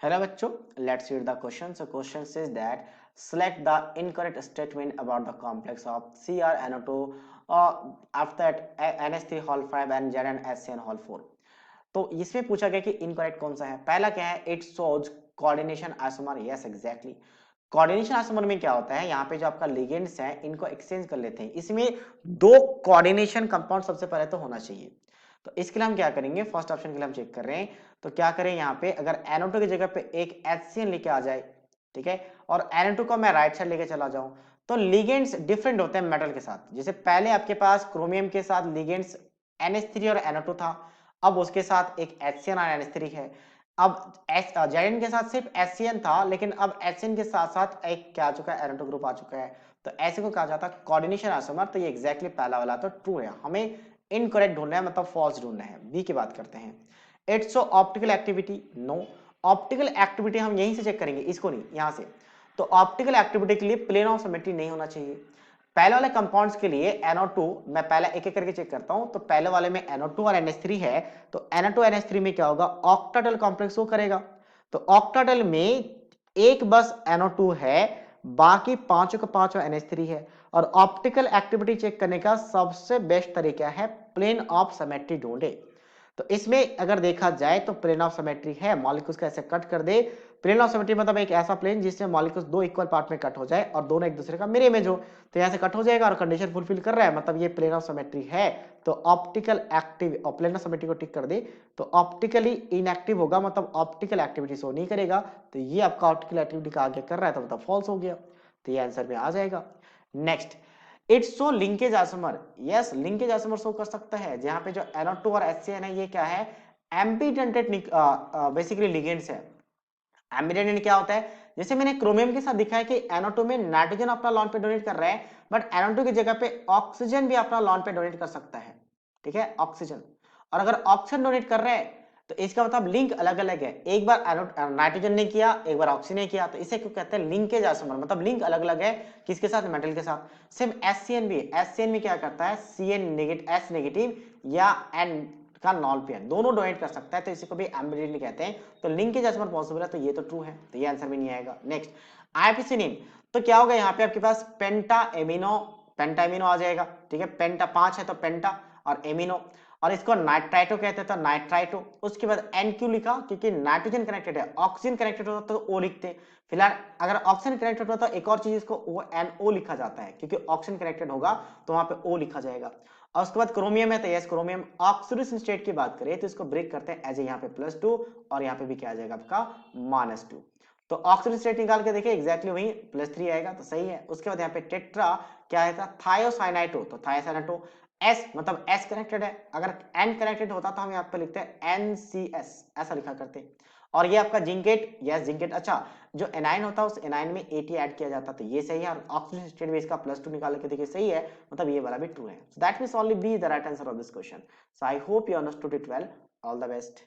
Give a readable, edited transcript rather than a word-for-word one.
Hello बच्चों, let's read the question. So question says that select the incorrect statement about the complex of CrNO2 after that NH3 whole 5 and ZnHCN whole 4. तो इसमें पूछा गया कि incorrect कौन सा है। पहला क्या है, it shows coordination isomer. Yes exactly, coordination isomer में क्या होता है, यहाँ पे जो आपका लिगेंड्स हैं इनको एक्सचेंज कर लेते हैं। इसमें दो कोऑर्डिनेशन कंपाउंड सबसे पहले तो होना चाहिए। तो इसके लिए हम क्या करेंगे, फर्स्ट ऑप्शन के लिए हम चेक कर रहे हैं। तो क्या करें, यहाँ पे अगर NO2 की जगह पे एक HCN लेके आ जाए, ठीक है, और NO2 को मैं राइट साइड लेके चला जाऊं, तो लिगेंड्स डिफरेंट होते हैं मेटल के साथ। जैसे पहले आपके पास क्रोमियम के साथ लिगेंड्स NH3 और NO2 था, अब उसके साथ एक HCN और NH3 है। अब Zn के साथ सिर्फ HCN था, लेकिन अब HCN के साथ साथ एक क्या आ चुका है, NO2 ग्रुप आ चुका है। तो ऐसे को कहा जाता है कोऑर्डिनेशन आइसोमर। तो ये एग्जैक्टली पहला वाला तो ट्रू है, हमें इनकरेक्ट ढूंढना है, मतलब फॉल्स ढूंढना है। बी की बात करते हैं। It's optical activity, no. Optical activity हम यहीं से चेक करेंगे, इसको नहीं, यहां से। तो ऑप्टिकल एक्टिविटी के लिए प्लेन ऑफ सिमेट्री नहीं होना चाहिए। पहले वाले कंपाउंड्स के लिए NO2 मैं पहले एक एक करके चेक करता हूं। तो पहले वाले में NO2 और NH3 है, तो NO2 NH3 में क्या होगा, ऑक्टाटल कॉम्प्लेक्स वो करेगा। तो ऑक्टाटल में एक बस NO2 है, बाकी पांचों का पांचों NH3 है। और ऑप्टिकल एक्टिविटी चेक करने का सबसे बेस्ट तरीका है प्लेन ऑफ सिमेट्री ढूंढे। तो इसमें अगर देखा जाए तो प्लेन ऑफ सिमेट्री है, मॉलिक्यूल्स को ऐसे कट कर दे। प्लेन ऑफ सिमेट्री मतलब एक ऐसा प्लेन जिसमें मॉलिक्यूल्स दो इक्वल पार्ट में कट हो जाए और दोनों एक दूसरे का मिरर इमेज हो। तो यहाँ से कट हो जाएगा और कंडीशन फुलफिल कर रहा है, मतलब ये प्लेन ऑफ सिमेट्री है। तो ऑप्टिकल एक्टिव और प्लेन ऑफ सिमेट्री को टिक कर दे तो ऑप्टिकली इनएक्टिव होगा, मतलब ऑप्टिकल एक्टिविटी शो नहीं करेगा। तो ये आपका ऑप्टिकल एक्टिविटी का आगे कर रहा है, तो मतलब फॉल्स हो गया। तो ये आंसर में आ जाएगा। Next, it's show linkage isomer. Yes, linkage isomer show कर सकता है, जहां पे जो NO2 और HCN है ये क्या है, एम्बिडेंटेड बेसिकली लिगेंड्स है। एम्बिडेंटेड क्या होता है, जैसे मैंने क्रोमियम के साथ दिखाया कि NO2 में नाइट्रोजन अपना लॉन पे डोनेट कर रहा है, बट NO2 की जगह पे ऑक्सीजन भी अपना लॉन पे डोनेट कर सकता है। ठीक है, ऑक्सीजन। और अगर ऑक्सीजन डोनेट कर रहे हैं तो इसका मतलब लिंक अलग अलग है। एक बार नाइट्रोजन ने किया, एक बार ऑक्सीजन ने किया, तो इसे क्यों कहते हैं, लिंकेज आइसोमर, मतलब लिंक अलग अलग है। किसके साथ, मेटल के साथ। सेम HCN भी, HCN में क्या करता है, CN नेगेटिव, S नेगेटिव या N का नॉन पेयर दोनों डोनेट कर सकता है, तो इसी को भी एम्बिडेंट कहते हैं। तो लिंकेज आइसोमर पॉसिबल है, तो ये तो ट्रू है, तो ये आंसर में नहीं आएगा। नेक्स्ट, आईपीसिनिन। तो क्या होगा, यहाँ पे आपके पास पेंटा एमिनो आ जाएगा। ठीक है, पेंटा 5 है तो पेंटा और एमिनो, और इसको नाइट्राइटो कहते हैं, तो नाइट्राइटो। उसके बाद NQ लिखा क्योंकि नाइट्रोजन कनेक्टेड है, ऑक्सीजन कनेक्टेड होता तो O लिखते। फिलहाल अगर ऑक्सीजन कनेक्टेड होता तो एक और चीज, इसको ONO लिखा जाता है, क्योंकि ऑक्सीजन कनेक्टेड होगा तो वहां पे O लिखा जाएगा। और उसके बाद क्रोमियम है, तो यस क्रोमियम। ऑक्सीडेशन स्टेट की बात करें तो इसको ब्रेक करते हैं एज ए, यहाँ पे +2 और यहाँ पे भी क्या आ जाएगा आपका -2। तो ऑक्सीडेशन स्टेट निकाल के देखिए, एग्जैक्टली वही +3 आएगा, तो सही है। उसके बाद यहाँ पे टेट्रा क्या है, थायोसाइनाइटो, तो थायोसाइनाइटो S मतलब S कनेक्टेड है, अगर N कनेक्टेड होता तो हम यहाँ पे लिखते हैं NCS, ऐसा लिखा करते। और ये आपका जिंकेट, यस जिंकेट। अच्छा, जो एनाइन होता है उस एनाइन में AT ऐड किया जाता है, तो ये सही है। और ऑक्सीजन स्टेट में इसका +2 निकाल के देखिए, सही है, मतलब ये वाला भी ट्रू है। So that means only B is the right answer of this question. So I hope you understood it well. All the best.